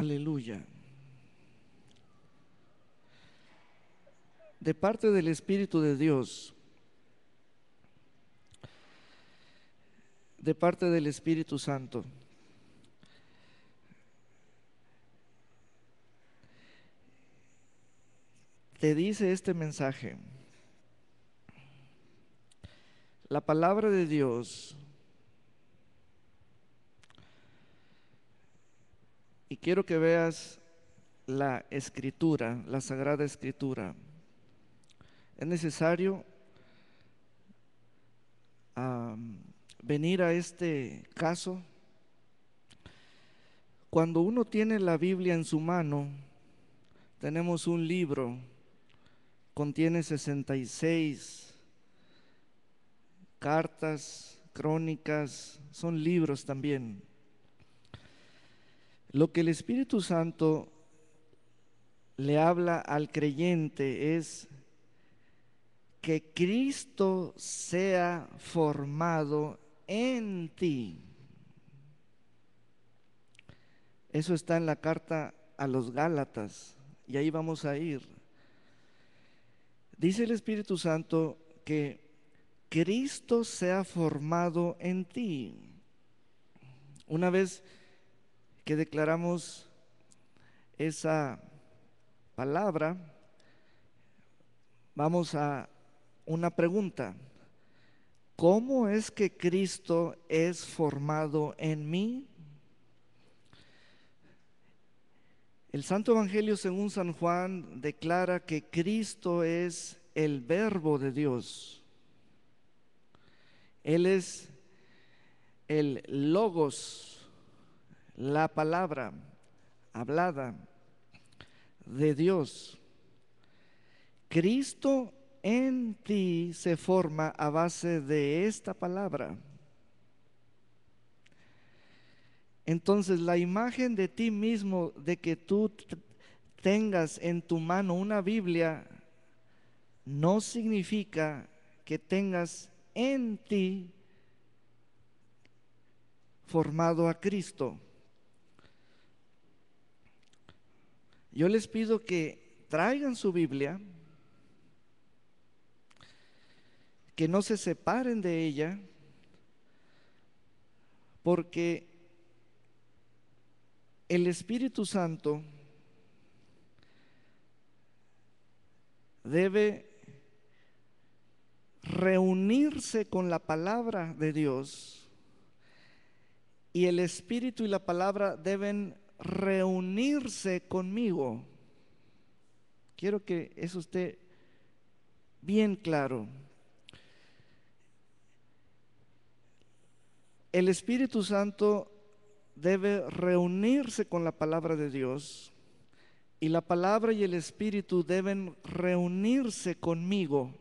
Aleluya. De parte del Espíritu de Dios, de parte del Espíritu Santo, te dice este mensaje. La palabra de Dios, y quiero que veas la escritura, la Sagrada Escritura. Es necesario venir a este caso. Cuando uno tiene la Biblia en su mano, tenemos un libro, contiene 66 cartas, crónicas, son libros también. Lo que el Espíritu Santo le habla al creyente es que Cristo sea formado en ti. Eso está en la carta a los Gálatas, y ahí vamos a ir. Dice el Espíritu Santo que Cristo sea formado en ti. Una vez que declaramos esa palabra, vamos a una pregunta. ¿Cómo es que Cristo es formado en mí? El Santo Evangelio según San Juan declara que Cristo es el Verbo de Dios. Él es el Logos, la palabra hablada de Dios. Cristo en ti se forma a base de esta palabra. Entonces, la imagen de ti mismo, de que tú tengas en tu mano una Biblia, no significa que tengas en ti formado a Cristo. Yo les pido que traigan su Biblia, que no se separen de ella, porque el Espíritu Santo debe reunirse con la palabra de Dios, y el Espíritu y la palabra deben reunirse conmigo. Quiero que eso esté bien claro. El Espíritu Santo debe reunirse con la palabra de Dios, y la palabra y el Espíritu deben reunirse conmigo.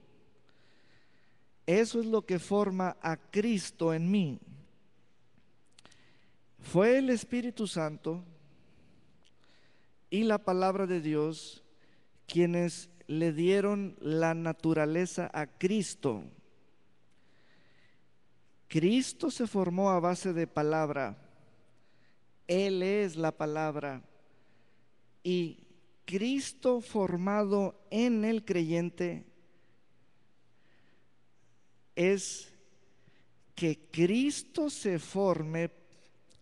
Eso es lo que forma a Cristo en mí. Fue el Espíritu Santo y la palabra de Dios quienes le dieron la naturaleza a Cristo. Cristo se formó a base de palabra. Él es la palabra. Y Cristo formado en el creyente es que Cristo se forme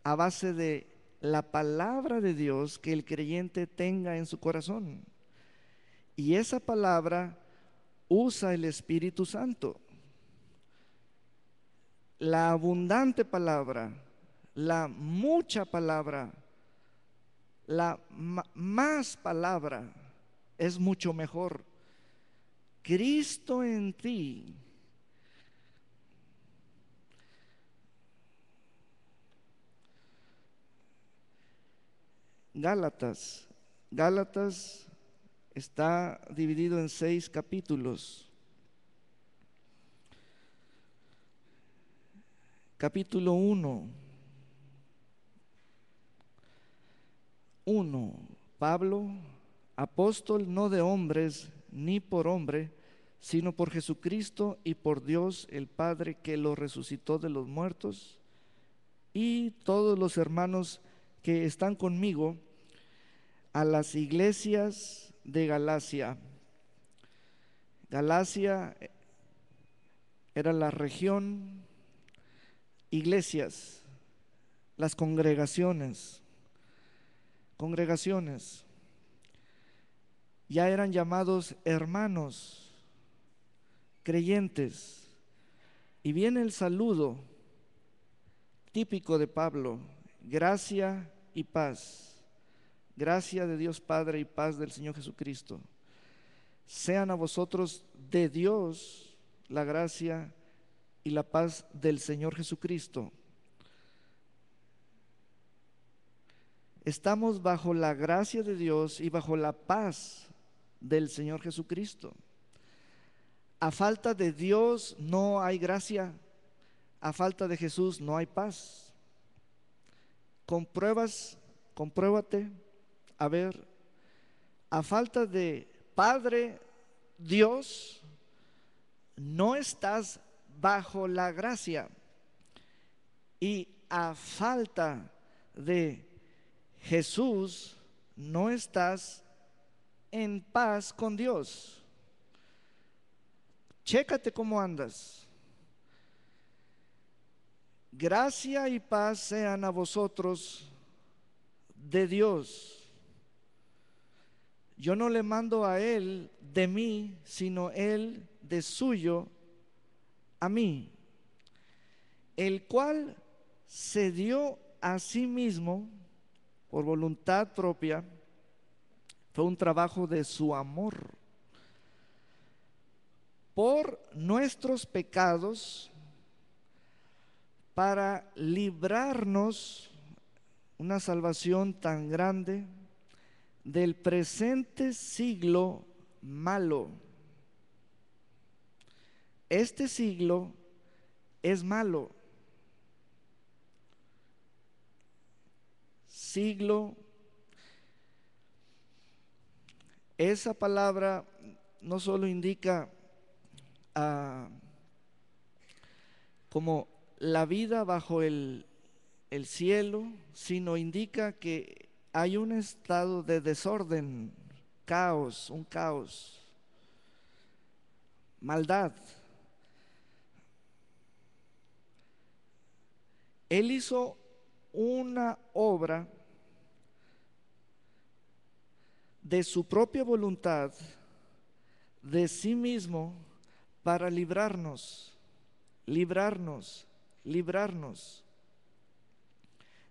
a base de la palabra de Dios que el creyente tenga en su corazón. Y esa palabra usa el Espíritu Santo. La abundante palabra, la mucha palabra, la más palabra es mucho mejor. Cristo en ti. Gálatas. Gálatas está dividido en 6 capítulos. Capítulo 1. Pablo, apóstol no de hombres ni por hombre, sino por Jesucristo y por Dios el Padre que lo resucitó de los muertos, y todos los hermanos que están conmigo a las iglesias de Galacia. Galacia era la región, iglesias, las congregaciones. Ya eran llamados hermanos, creyentes. Y viene el saludo típico de Pablo: gracia y paz. Gracia de Dios Padre y paz del Señor Jesucristo. Sean a vosotros de Dios la gracia y la paz del Señor Jesucristo. Estamos bajo la gracia de Dios y bajo la paz del Señor Jesucristo. A falta de Dios no hay gracia, a falta de Jesús no hay paz. Compruébate, a ver, a falta de Padre Dios, no estás bajo la gracia, y a falta de Jesús no estás en paz con Dios. Chécate cómo andas. Gracia y paz sean a vosotros de Dios. Yo no le mando a Él de mí, sino Él de suyo a mí, el cual se dio a sí mismo por voluntad propia. Fue un trabajo de su amor por nuestros pecados, para librarnos, una salvación tan grande, del presente siglo malo. Este siglo es malo. Siglo, esa palabra no solo indica como la vida bajo el cielo, sino indica que hay un estado de desorden, caos, un caos, maldad. Él hizo una obra de su propia voluntad, de sí mismo, para librarnos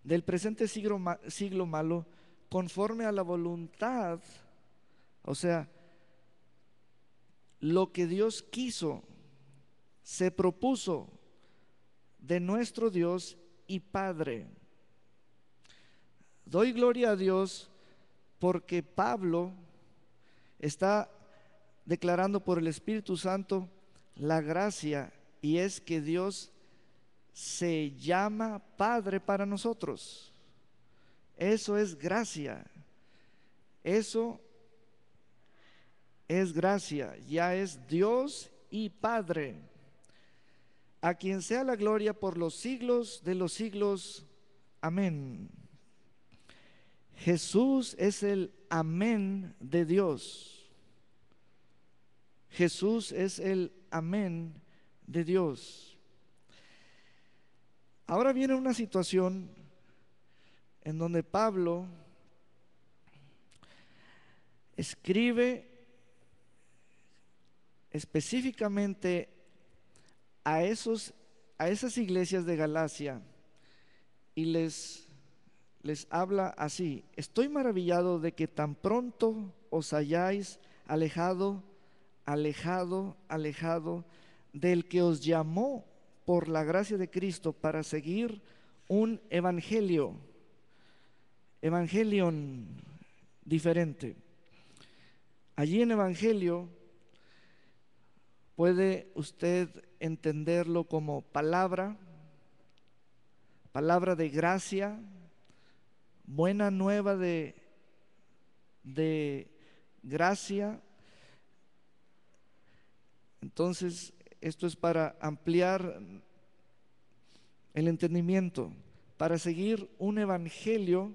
del presente siglo malo, conforme a la voluntad, o sea, lo que Dios quiso, se propuso, de nuestro Dios y Padre. Doy gloria a Dios porque Pablo está declarando por el Espíritu Santo la gracia, y es que Dios se llama Padre para nosotros. Eso es gracia. Eso es gracia. Ya es Dios y Padre, a quien sea la gloria por los siglos de los siglos. Amén. Jesús es el amén de Dios. Jesús es el amén de Dios. Ahora viene una situación en donde Pablo escribe específicamente a esas iglesias de Galacia, y les habla así: estoy maravillado de que tan pronto os hayáis alejado del que os llamó por la gracia de Cristo para seguir un evangelion diferente. Allí en evangelio puede usted entenderlo como palabra de gracia, buena nueva de gracia. Entonces, esto es para ampliar el entendimiento, para seguir un evangelio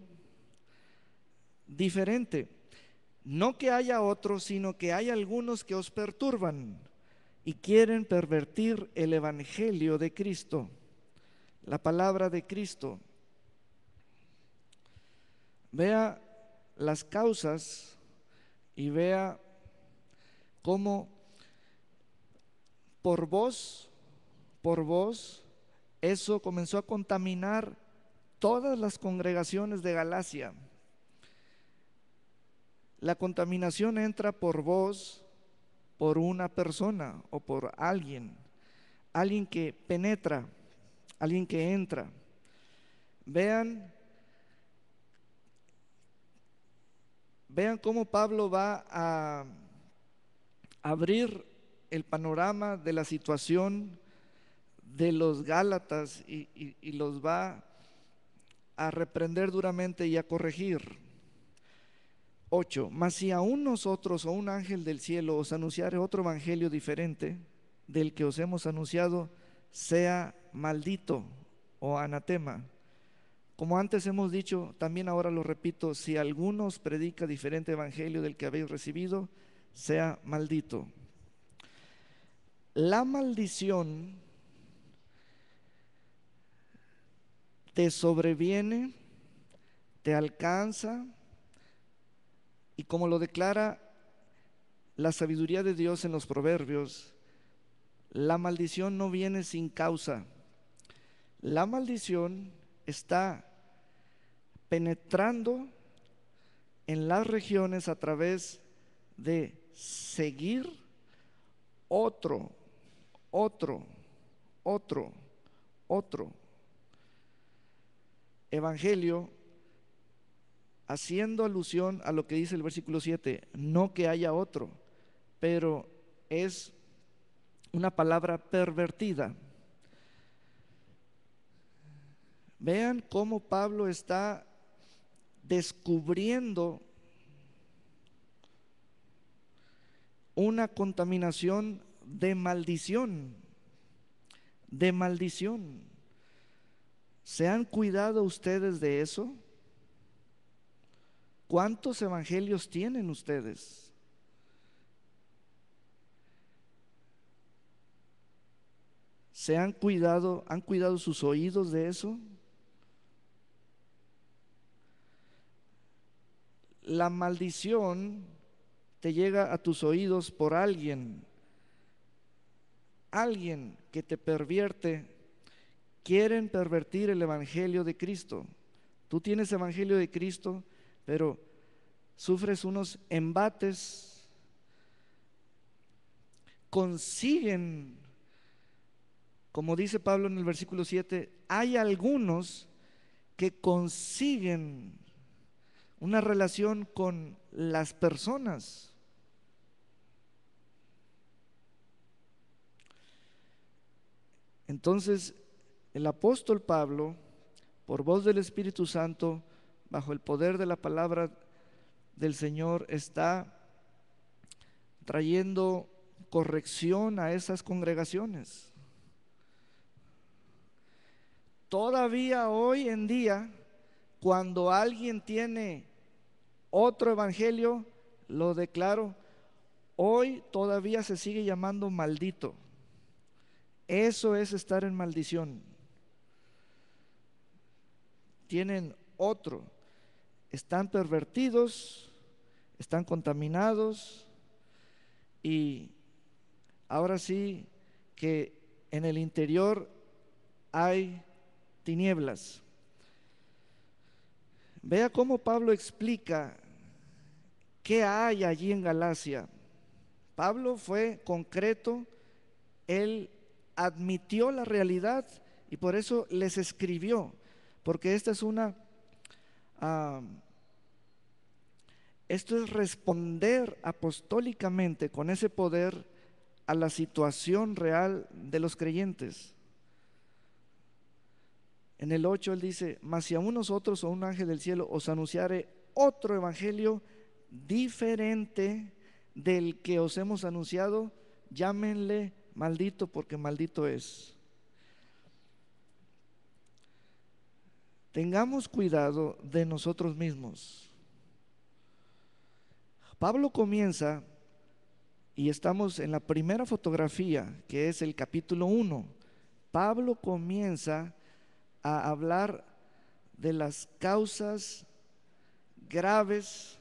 diferente. No que haya otro, sino que hay algunos que os perturban y quieren pervertir el evangelio de Cristo, la palabra de Cristo. Vea las causas y vea cómo por voz, eso comenzó a contaminar todas las congregaciones de Galacia. La contaminación entra por voz, por una persona o por alguien que penetra, alguien que entra. Vean cómo Pablo va a abrir el panorama de la situación de los Gálatas y los va a reprender duramente y a corregir. 8. Mas si aún nosotros o un ángel del cielo os anunciare otro evangelio diferente del que os hemos anunciado, sea maldito o anatema. Como antes hemos dicho, también ahora lo repito, si alguno os predica diferente evangelio del que habéis recibido, sea maldito. La maldición te sobreviene, te alcanza, y como lo declara la sabiduría de Dios en los proverbios, la maldición no viene sin causa. La maldición está penetrando en las regiones a través de seguir otro evangelio, haciendo alusión a lo que dice el versículo 7, no que haya otro, pero es una palabra pervertida. Vean cómo Pablo está descubriendo una contaminación de maldición, de maldición. ¿Se han cuidado ustedes de eso? ¿Cuántos evangelios tienen ustedes? ¿Se han cuidado sus oídos de eso? La maldición te llega a tus oídos por alguien que te pervierte. Quieren pervertir el evangelio de Cristo. Tú tienes evangelio de Cristo, pero sufres unos embates. Consiguen, como dice Pablo en el versículo 7, hay algunos que consiguen una relación con las personas. Entonces, el apóstol Pablo, por voz del Espíritu Santo, bajo el poder de la palabra del Señor, está trayendo corrección a esas congregaciones. Todavía hoy en día, cuando alguien tiene otro evangelio, lo declaro, hoy todavía se sigue llamando maldito. Eso es estar en maldición. Tienen otro, están pervertidos, están contaminados, y ahora sí que en el interior hay tinieblas. Vea cómo Pablo explica qué hay allí en Galacia. Pablo fue concreto, él admitió la realidad y por eso les escribió, porque esta es esto es responder apostólicamente con ese poder a la situación real de los creyentes. En el 8 él dice, mas si aún nosotros o un ángel del cielo os anunciare otro evangelio diferente del que os hemos anunciado, llámenle maldito, porque maldito es. Tengamos cuidado de nosotros mismos. Pablo comienza, y estamos en la primera fotografía, que es el capítulo 1. Pablo comienza a hablar de las causas graves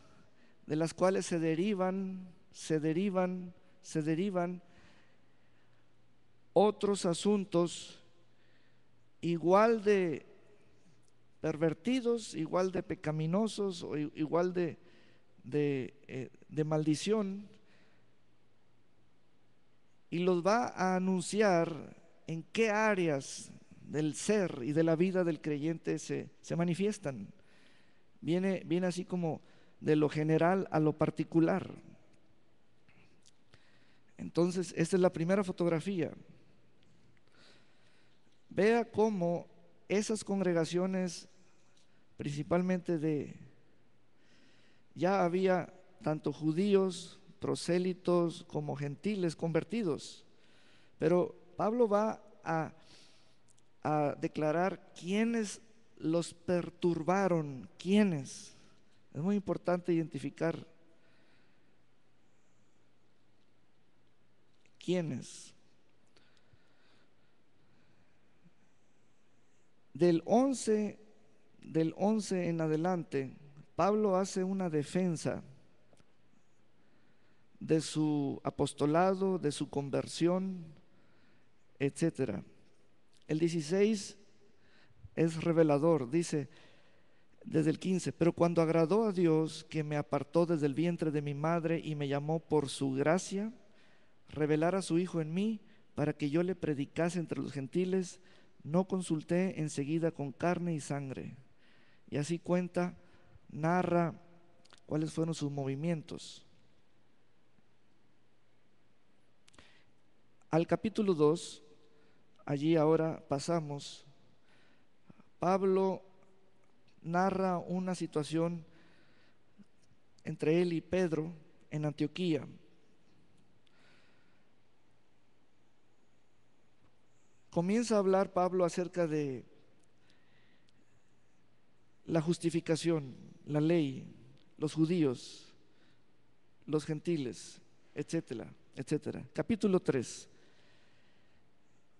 de las cuales se derivan otros asuntos igual de pervertidos, igual de pecaminosos o igual de maldición, y los va a anunciar en qué áreas del ser y de la vida del creyente se manifiestan. Viene así como de lo general a lo particular. Entonces, esta es la primera fotografía. Vea cómo esas congregaciones, principalmente ya había tanto judíos, prosélitos, como gentiles convertidos. Pero Pablo va a declarar quiénes los perturbaron, quiénes. Es muy importante identificar quiénes. Del 11 en adelante, Pablo hace una defensa de su apostolado, de su conversión, etcétera. El 16 es revelador, dice desde el 15: pero cuando agradó a Dios, que me apartó desde el vientre de mi madre y me llamó por su gracia, revelar a su Hijo en mí, para que yo le predicase entre los gentiles, no consulté enseguida con carne y sangre. Y así cuenta, narra cuáles fueron sus movimientos. Al capítulo 2, allí ahora pasamos. Pablo narra una situación entre él y Pedro en Antioquía. Comienza a hablar Pablo acerca de la justificación, la ley, los judíos, los gentiles, etcétera, etcétera. Capítulo 3.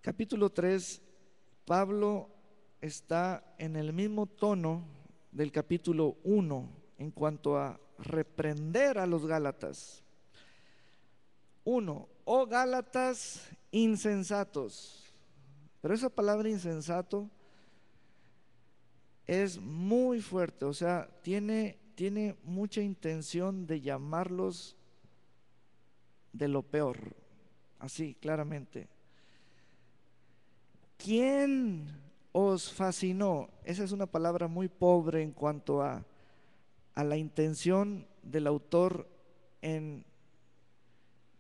Capítulo 3, Pablo está en el mismo tono del capítulo 1 en cuanto a reprender a los gálatas. 1. Oh gálatas insensatos. Pero esa palabra insensato es muy fuerte, o sea, tiene mucha intención de llamarlos de lo peor, así claramente. ¿Quién os fascinó? Esa es una palabra muy pobre en cuanto a la intención del autor en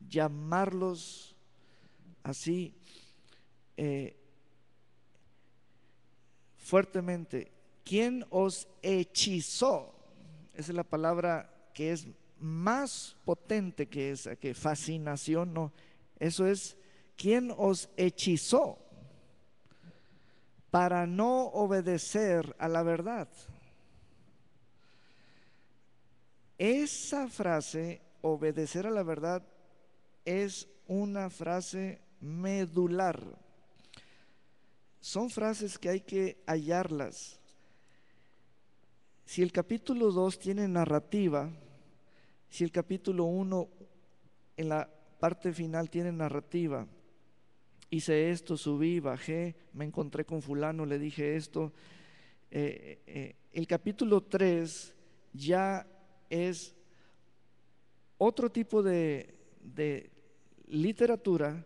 llamarlos así fuertemente. ¿Quién os hechizó? Esa es la palabra que es más potente que esa, que fascinación, no. Eso es, ¿quién os hechizó para no obedecer a la verdad? Esa frase, obedecer a la verdad, es una frase medular. Son frases que hay que hallarlas. Si el capítulo 2 tiene narrativa, si el capítulo 1 en la parte final tiene narrativa, hice esto, subí, bajé, me encontré con fulano, le dije esto, el capítulo 3 ya es otro tipo de literatura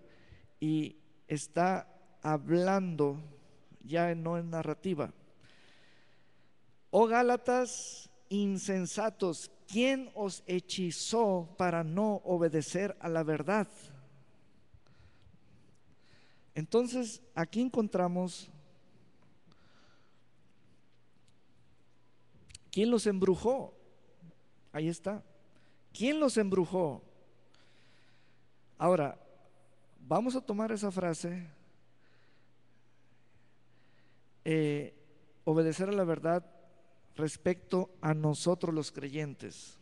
y está hablando ya no en narrativa. Oh Gálatas insensatos, ¿quién os hechizó para no obedecer a la verdad? Entonces, aquí encontramos quién los embrujó. Ahí está. ¿Quién los embrujó? Ahora, vamos a tomar esa frase, obedecer a la verdad respecto a nosotros los creyentes.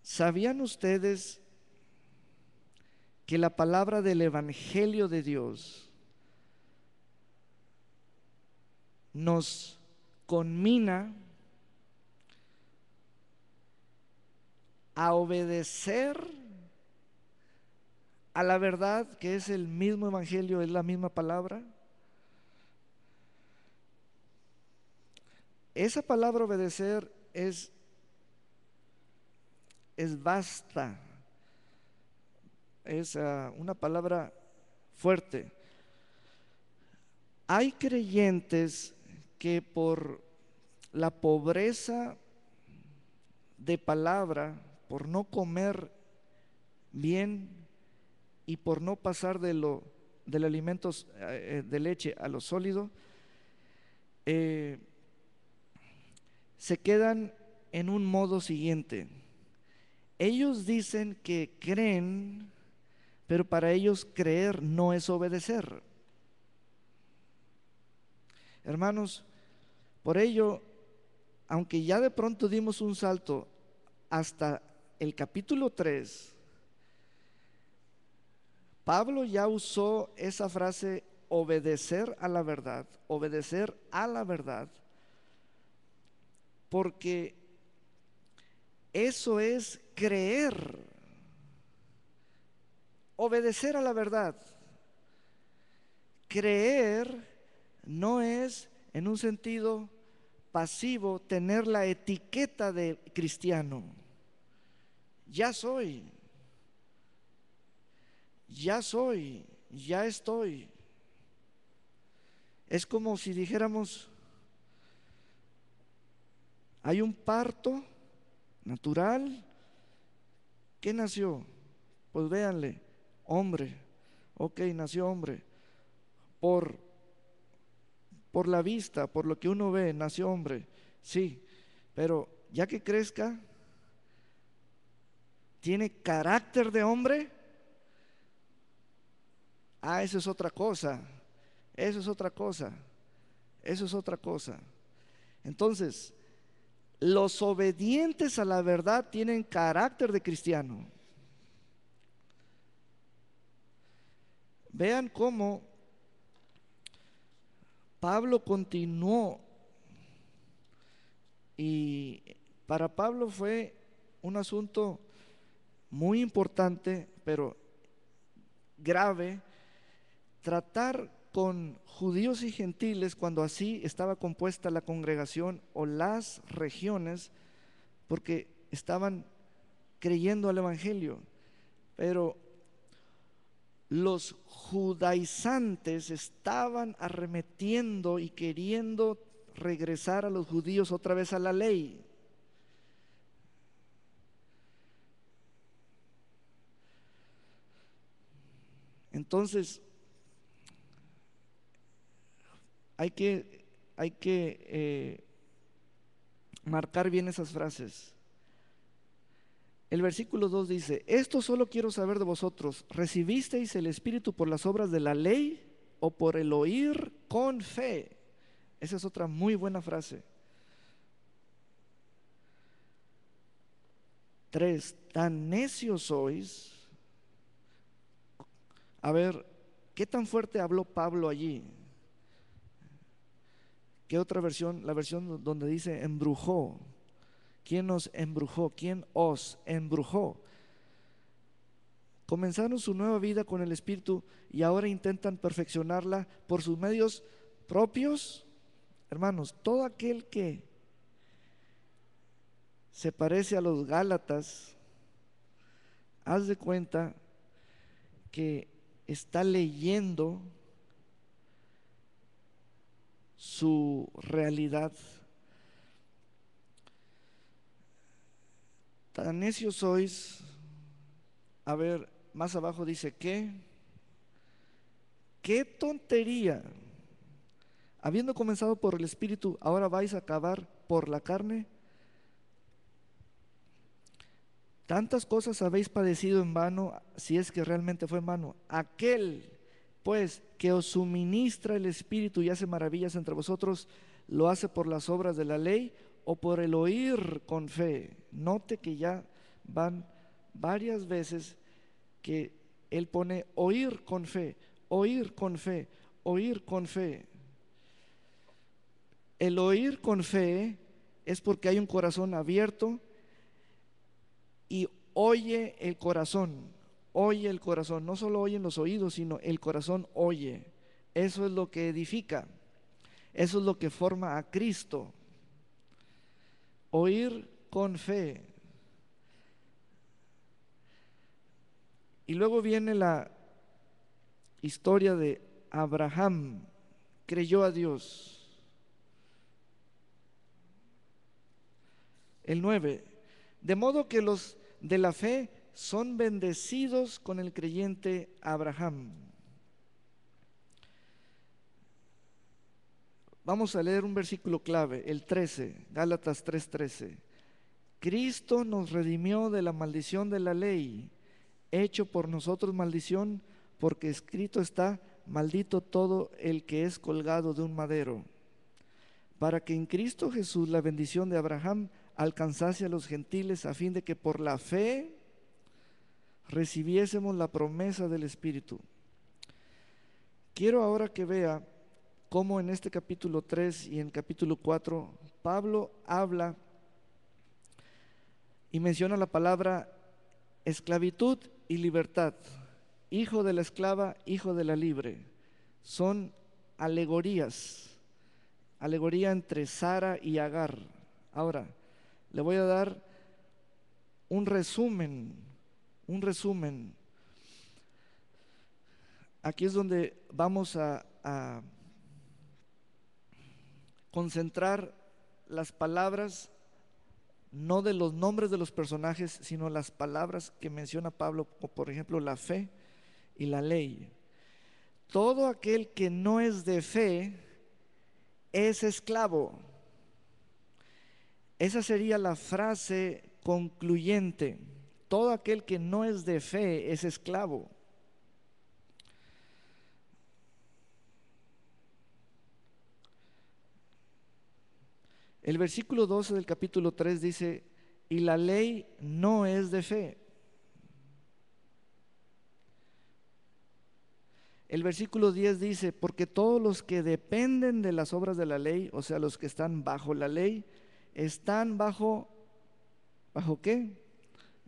¿Sabían ustedes que la palabra del Evangelio de Dios nos conmina a obedecer a la verdad, que es el mismo Evangelio, es la misma palabra? Esa palabra obedecer es vasta, es una palabra fuerte. Hay creyentes que por la pobreza de palabra, por no comer bien y por no pasar del alimento de leche a lo sólido, se quedan en un modo siguiente. Ellos dicen que creen, pero para ellos creer no es obedecer. Hermanos, por ello, aunque ya de pronto dimos un salto hasta el capítulo 3, Pablo ya usó esa frase obedecer a la verdad, porque eso es creer, obedecer a la verdad. Creer no es en un sentido pasivo tener la etiqueta de cristiano. Ya soy, ya estoy. Es como si dijéramos, hay un parto natural. ¿Qué nació? Pues véanle, hombre. Ok, nació hombre. Por la vista, por lo que uno ve, nació hombre. Sí, pero ya que crezca, ¿tiene carácter de hombre? Ah, eso es otra cosa. Eso es otra cosa. Eso es otra cosa. Entonces, los obedientes a la verdad tienen carácter de cristiano. Vean cómo Pablo continuó, y para Pablo fue un asunto muy importante, pero grave, tratar con judíos y gentiles cuando así estaba compuesta la congregación o las regiones, porque estaban creyendo al Evangelio. Pero los judaizantes estaban arremetiendo y queriendo regresar a los judíos otra vez a la ley. Entonces, hay que marcar bien esas frases. El versículo 2 dice: esto solo quiero saber de vosotros, ¿recibisteis el Espíritu por las obras de la ley o por el oír con fe? Esa es otra muy buena frase. 3, tan necios sois. A ver, ¿qué tan fuerte habló Pablo allí? ¿Qué otra versión? La versión donde dice embrujó. ¿Quién nos embrujó? ¿Quién os embrujó? Comenzaron su nueva vida con el Espíritu y ahora intentan perfeccionarla por sus medios propios. Hermanos, todo aquel que se parece a los Gálatas, haz de cuenta que está leyendo su realidad. Tan necios sois. A ver, más abajo dice que, qué tontería. Habiendo comenzado por el Espíritu, ahora vais a acabar por la carne. Tantas cosas habéis padecido en vano, si es que realmente fue en vano. Aquel, pues, que os suministra el Espíritu y hace maravillas entre vosotros, ¿lo hace por las obras de la ley o por el oír con fe? Note que ya van varias veces que él pone oír con fe, oír con fe, oír con fe. El oír con fe es porque hay un corazón abierto y oye el corazón, oye el corazón. No solo oyen los oídos, sino el corazón oye. Eso es lo que edifica, eso es lo que forma a Cristo. Oír con fe. Y luego viene la historia de Abraham. Creyó a Dios. El 9. De modo que los de la fe son bendecidos con el creyente Abraham. Vamos a leer un versículo clave, el 13, Gálatas 3:13. Cristo nos redimió de la maldición de la ley, hecho por nosotros maldición, porque escrito está: maldito todo el que es colgado de un madero, para que en Cristo Jesús la bendición de Abraham alcanzase a los gentiles, a fin de que por la fe recibiésemos la promesa del Espíritu. Quiero ahora que vea cómo en este capítulo 3 y en capítulo 4 Pablo habla y menciona la palabra esclavitud y libertad. Hijo de la esclava, hijo de la libre. Son alegorías, alegoría entre Sara y Agar. Ahora, le voy a dar un resumen. Aquí es donde vamos a concentrar las palabras, no de los nombres de los personajes, sino las palabras que menciona Pablo, como por ejemplo la fe y la ley. Todo aquel que no es de fe es esclavo. Esa sería la frase concluyente. Todo aquel que no es de fe es esclavo. El versículo 12 del capítulo 3 dice: y la ley no es de fe. El versículo 10 dice: porque todos los que dependen de las obras de la ley, o sea, los que están bajo la ley, están bajo ¿qué?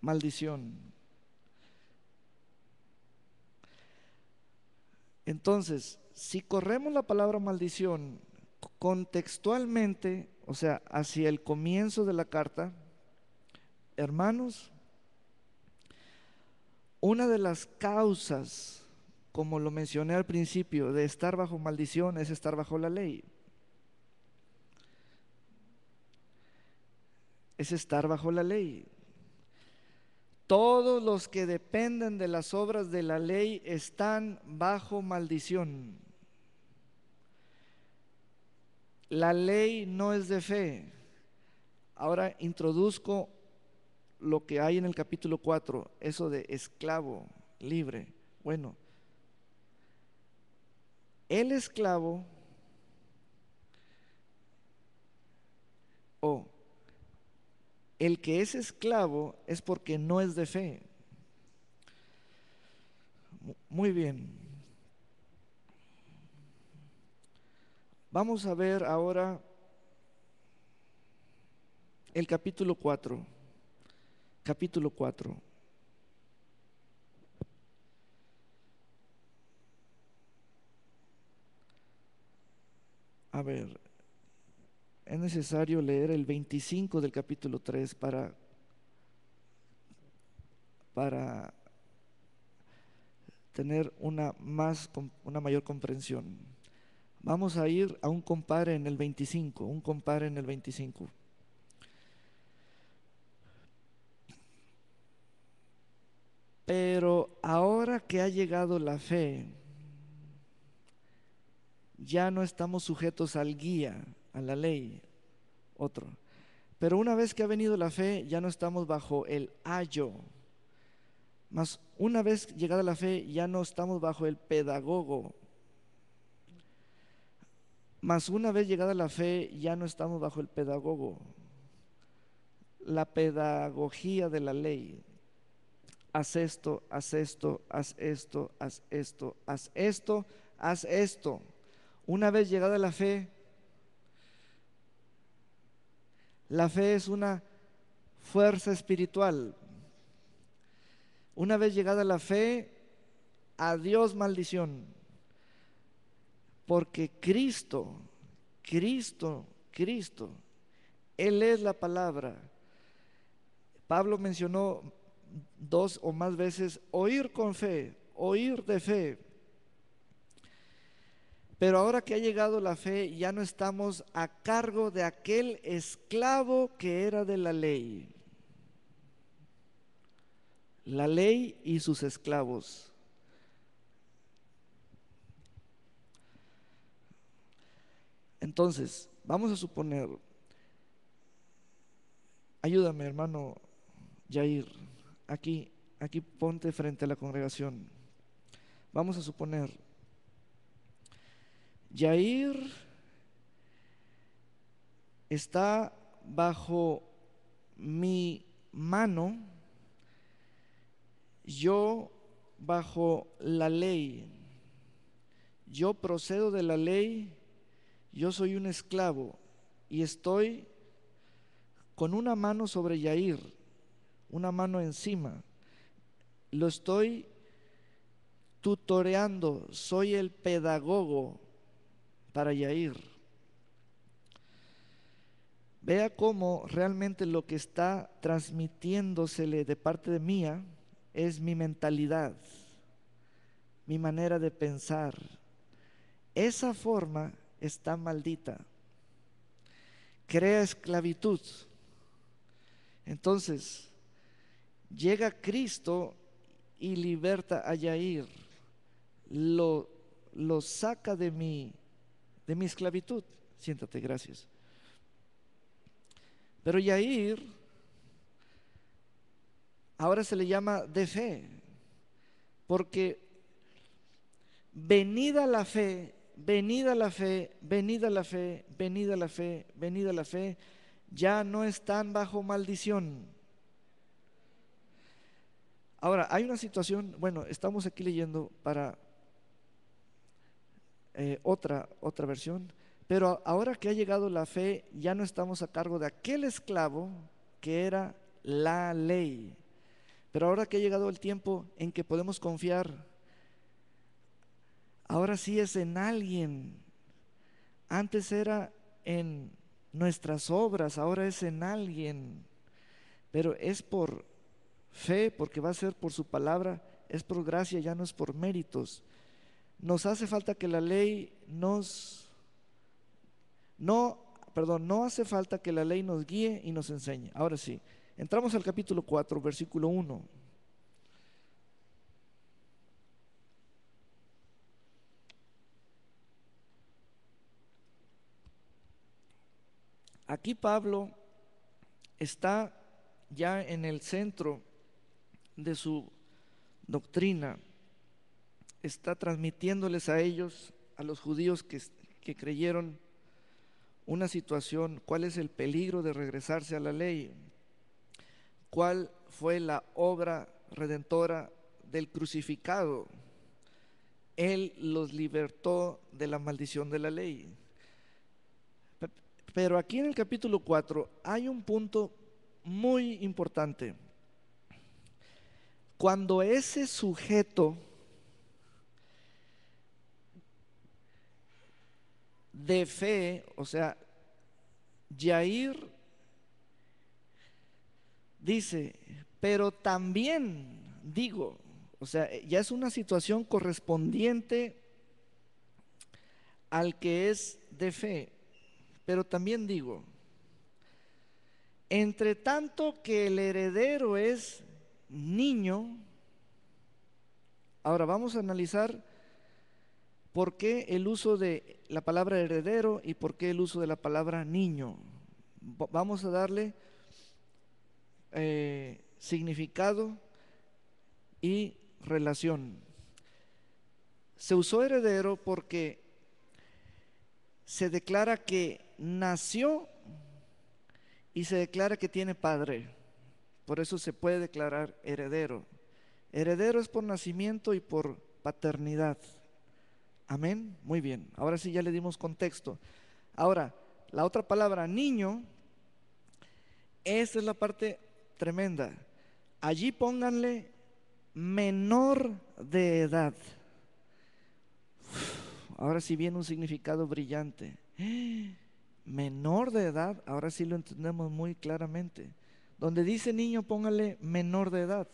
Maldición. Entonces, si corremos la palabra maldición contextualmente, o sea, hacia el comienzo de la carta, hermanos, una de las causas, como lo mencioné al principio, de estar bajo maldición es estar bajo la ley. Es estar bajo la ley. Todos los que dependen de las obras de la ley están bajo maldición. La ley no es de fe. Ahora introduzco lo que hay en el capítulo 4, eso de esclavo, libre. Bueno, el esclavo o el que es esclavo es porque no es de fe. Muy bien. Vamos a ver ahora el capítulo 4. Capítulo 4. A ver, es necesario leer el 25 del capítulo 3 para tener una mayor comprensión. Vamos a ir a un compare en el 25, un compare en el 25. Pero ahora que ha llegado la fe, ya no estamos sujetos al guía, a la ley. Otro. Pero una vez que ha venido la fe, ya no estamos bajo el ayo. Mas una vez llegada la fe, ya no estamos bajo el pedagogo. Mas una vez llegada la fe, ya no estamos bajo el pedagogo. la pedagogía de la ley. Haz esto, haz esto, haz esto, haz esto, haz esto, haz esto. Una vez llegada la fe es una fuerza espiritual. Una vez llegada la fe, adiós maldición. Porque Cristo, Él es la palabra. Pablo mencionó 2 o más veces oír con fe, oír de fe. Pero ahora que ha llegado la fe, ya no estamos a cargo de aquel esclavo que era de la ley. La ley y sus esclavos. Entonces, vamos a suponer, ayúdame hermano Jair, aquí ponte frente a la congregación. Vamos a suponer, Jair está bajo mi mano, yo bajo la ley, yo procedo de la ley, yo soy un esclavo y estoy con una mano sobre Jair, una mano encima, lo estoy tutoreando, soy el pedagogo para Jair. Vea cómo realmente lo que está transmitiéndosele de parte de mía es mi mentalidad, mi manera de pensar. Esa forma está maldita, crea esclavitud. Entonces, llega Cristo y liberta a Jair, lo saca de mi esclavitud. Siéntate, gracias. Pero Jair ahora se le llama de fe, porque venida la fe, venida la fe, venida la fe, venida la fe, venida la fe, ya no están bajo maldición. Ahora, hay una situación, bueno, estamos aquí leyendo para otra versión, pero ahora que ha llegado la fe, ya no estamos a cargo de aquel esclavo que era la ley. Pero ahora que ha llegado el tiempo en que podemos confiar, ahora sí es en alguien. Antes era en nuestras obras, ahora es en alguien. Pero es por fe, porque va a ser por su palabra, es por gracia, ya no es por méritos. Nos hace falta que la ley no hace falta que la ley nos guíe y nos enseñe. Ahora sí, entramos al capítulo 4, versículo 1. Aquí Pablo está ya en el centro de su doctrina, está transmitiéndoles a ellos, a los judíos que creyeron, una situación: cuál es el peligro de regresarse a la ley, cuál fue la obra redentora del crucificado. Él los libertó de la maldición de la ley. Pero aquí en el capítulo 4 hay un punto muy importante. Cuando ese sujeto de fe, o sea, Jair dice, pero también digo, o sea, ya es una situación correspondiente al que es de fe, pero también digo, entre tanto que el heredero es niño. Ahora vamos a analizar por qué el uso de la palabra heredero y por qué el uso de la palabra niño. Vamos a darle significado y relación. Se usó heredero porque se declara que nació y se declara que tiene padre. Por eso se puede declarar heredero. Heredero es por nacimiento y por paternidad. Amén. Muy bien. Ahora sí ya le dimos contexto. Ahora, la otra palabra, niño, esa es la parte tremenda. Allí pónganle menor de edad. Ahora sí viene un significado brillante. Menor de edad, ahora sí lo entendemos muy claramente. Donde dice niño, póngale menor de edad.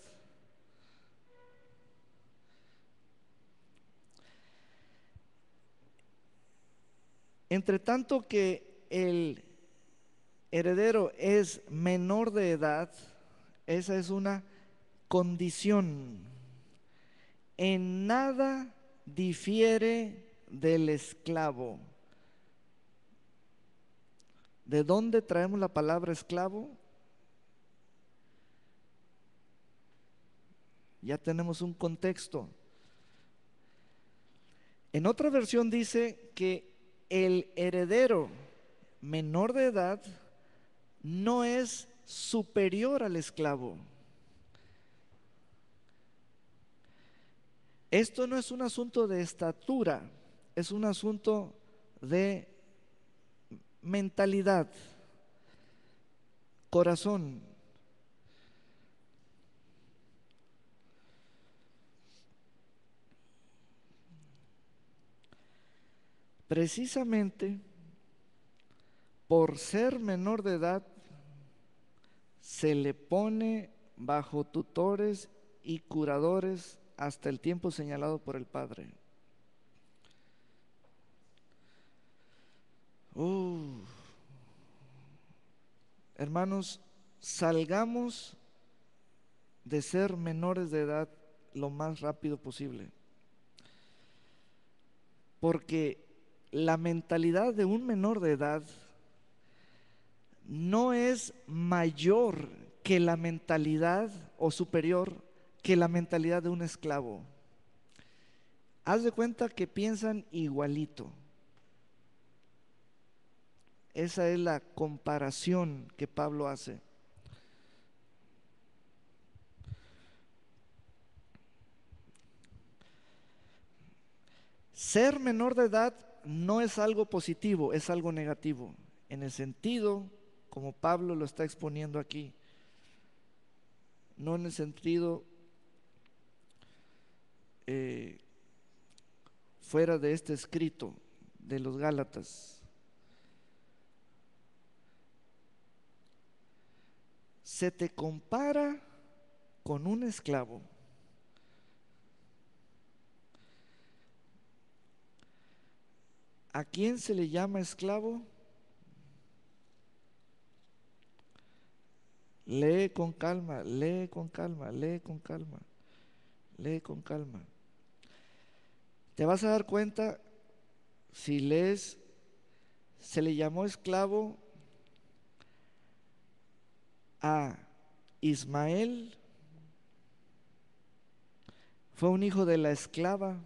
Entre tanto que el heredero es menor de edad, esa es una condición. En nada difiere del esclavo. ¿De dónde traemos la palabra esclavo? Ya tenemos un contexto. En otra versión dice que el heredero menor de edad no es superior al esclavo. Esto no es un asunto de estatura, es un asunto de mentalidad, corazón. Precisamente por ser menor de edad, se le pone bajo tutores y curadores hasta el tiempo señalado por el Padre. Hermanos, salgamos de ser menores de edad lo más rápido posible, porque la mentalidad de un menor de edad no es mayor que la mentalidad o superior que la mentalidad de un esclavo. Haz de cuenta que piensan igualito. Esa es la comparación que Pablo hace. Ser menor de edad no es algo positivo, es algo negativo, en el sentido como Pablo lo está exponiendo aquí, no en el sentido fuera de este escrito de los Gálatas. Se te compara con un esclavo. ¿A quién se le llama esclavo? Lee con calma, lee con calma, lee con calma, lee con calma. Te vas a dar cuenta, si lees, se le llamó esclavo a Ismael, fue un hijo de la esclava.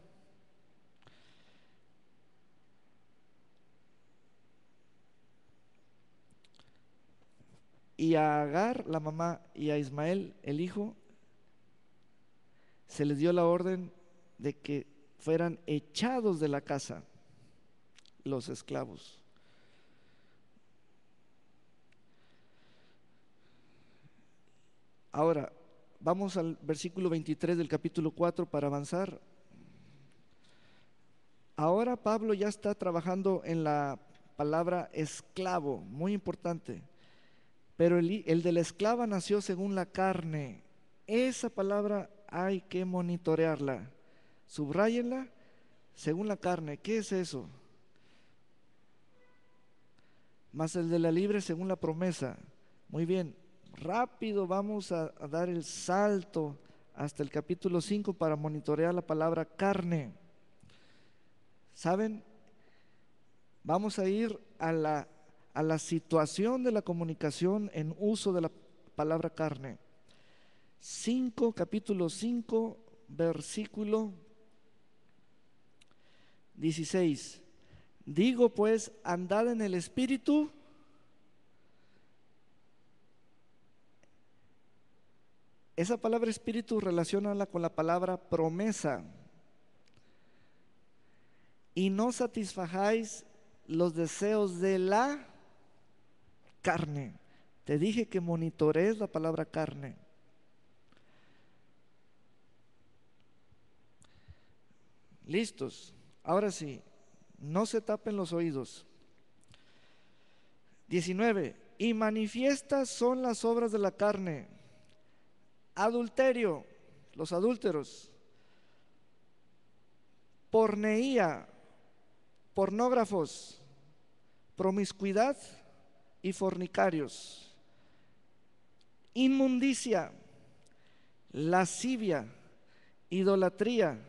Y a Agar, la mamá, y a Ismael, el hijo, se les dio la orden de que fueran echados de la casa los esclavos. Ahora, vamos al versículo 23 del capítulo 4 para avanzar. Ahora Pablo ya está trabajando en la palabra esclavo, muy importante. Pero el de la esclava nació según la carne. Esa palabra hay que monitorearla. Subráyenla, según la carne. ¿Qué es eso? Más el de la libre según la promesa. Muy bien, rápido vamos a dar el salto hasta el capítulo 5 para monitorear la palabra carne. ¿Saben? Vamos a ir a la situación de la comunicación en uso de la palabra carne. Capítulo 5, versículo 16. Digo pues, andad en el Espíritu esa palabra espíritu relaciónala con la palabra promesa. Y no satisfagáis los deseos de la carne. Te dije que monitorees la palabra carne. Listos. Ahora sí, no se tapen los oídos. 19. Y manifiestas son las obras de la carne: adulterio, los adúlteros; porneía, pornógrafos; promiscuidad y fornicarios; inmundicia, lascivia, idolatría,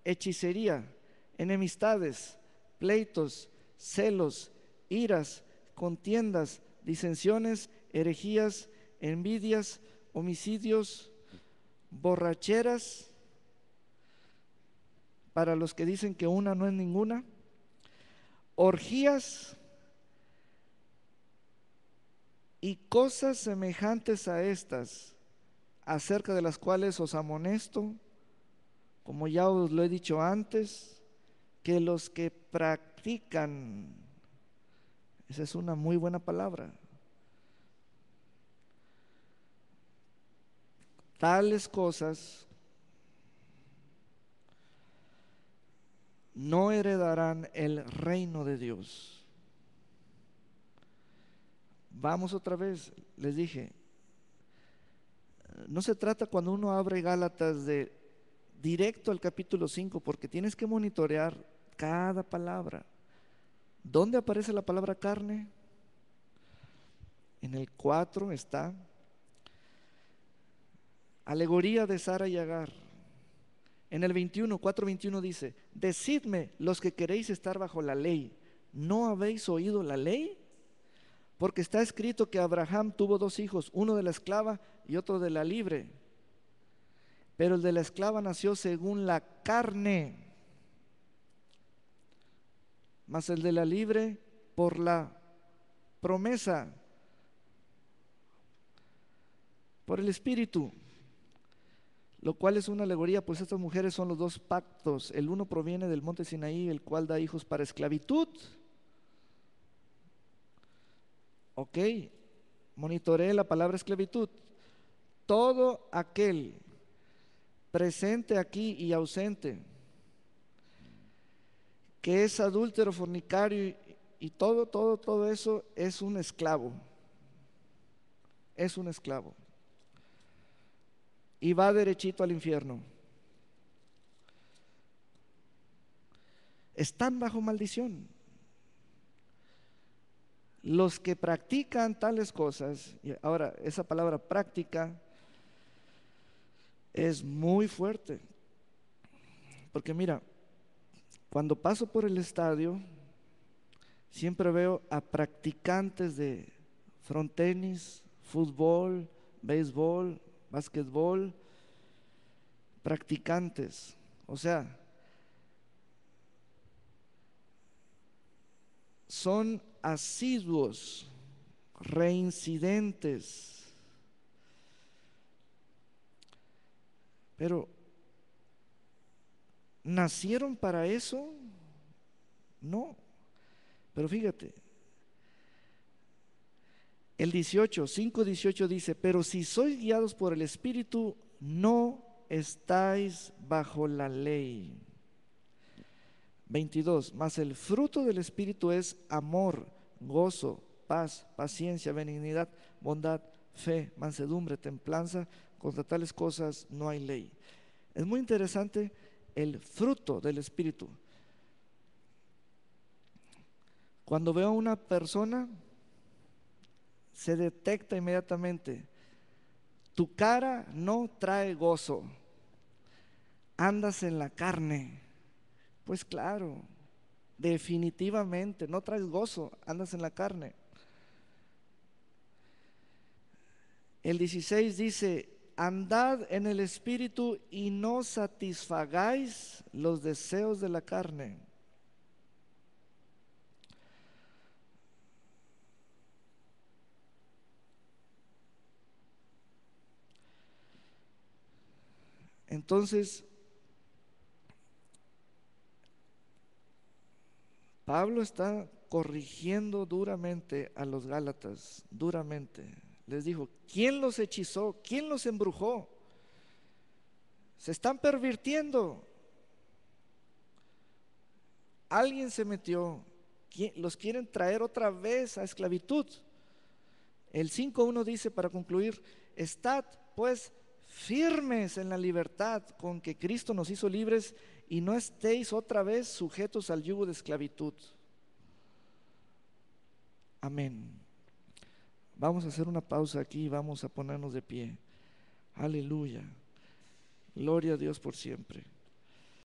hechicería, enemistades, pleitos, celos, iras, contiendas, disensiones, herejías, envidias, homicidios, borracheras, para los que dicen que una no es ninguna, orgías y cosas semejantes a estas, acerca de las cuales os amonesto, como ya os lo he dicho antes, que los que practican, esa es una muy buena palabra, tales cosas no heredarán el reino de Dios. Vamos otra vez, les dije, no se trata cuando uno abre Gálatas de directo al capítulo 5, porque tienes que monitorear cada palabra. ¿Dónde aparece la palabra carne? En el 4 está alegoría de Sara y Agar. En el 4:21 dice: decidme, los que queréis estar bajo la ley, ¿no habéis oído la ley? Porque está escrito que Abraham tuvo dos hijos, uno de la esclava y otro de la libre. Pero el de la esclava nació según la carne, mas el de la libre por la promesa, por el Espíritu. Lo cual es una alegoría, pues estas mujeres son los dos pactos. El uno proviene del monte Sinaí, el cual da hijos para esclavitud. Ok, monitoree la palabra esclavitud. Todo aquel presente aquí y ausente que es adúltero, fornicario y todo eso es un esclavo. Es un esclavo. Y va derechito al infierno. Están bajo maldición. Los que practican tales cosas, y ahora esa palabra práctica es muy fuerte, porque mira, cuando paso por el estadio, siempre veo a practicantes de frontenis, fútbol, béisbol, básquetbol, practicantes, o sea, son asiduos, reincidentes, pero ¿nacieron para eso? No. Pero fíjate, el 5:18 dice: pero si sois guiados por el Espíritu, no estáis bajo la ley. 22, mas el fruto del Espíritu es amor, gozo, paz, paciencia, benignidad, bondad, fe, mansedumbre, templanza. Contra tales cosas no hay ley. Es muy interesante el fruto del Espíritu. Cuando veo a una persona, se detecta inmediatamente: tu cara no trae gozo, andas en la carne. Pues claro, definitivamente no traes gozo, andas en la carne. El 16 dice: andad en el Espíritu y no satisfagáis los deseos de la carne. Entonces, Pablo está corrigiendo duramente a los Gálatas, duramente. Les dijo, ¿quién los hechizó? ¿Quién los embrujó? Se están pervirtiendo. Alguien se metió. Los quieren traer otra vez a esclavitud. El 5:1 dice, para concluir, estad pues firmes en la libertad con que Cristo nos hizo libres y no estéis otra vez sujetos al yugo de esclavitud. Amén. Vamos a hacer una pausa aquí y vamos a ponernos de pie. Aleluya. Gloria a Dios por siempre.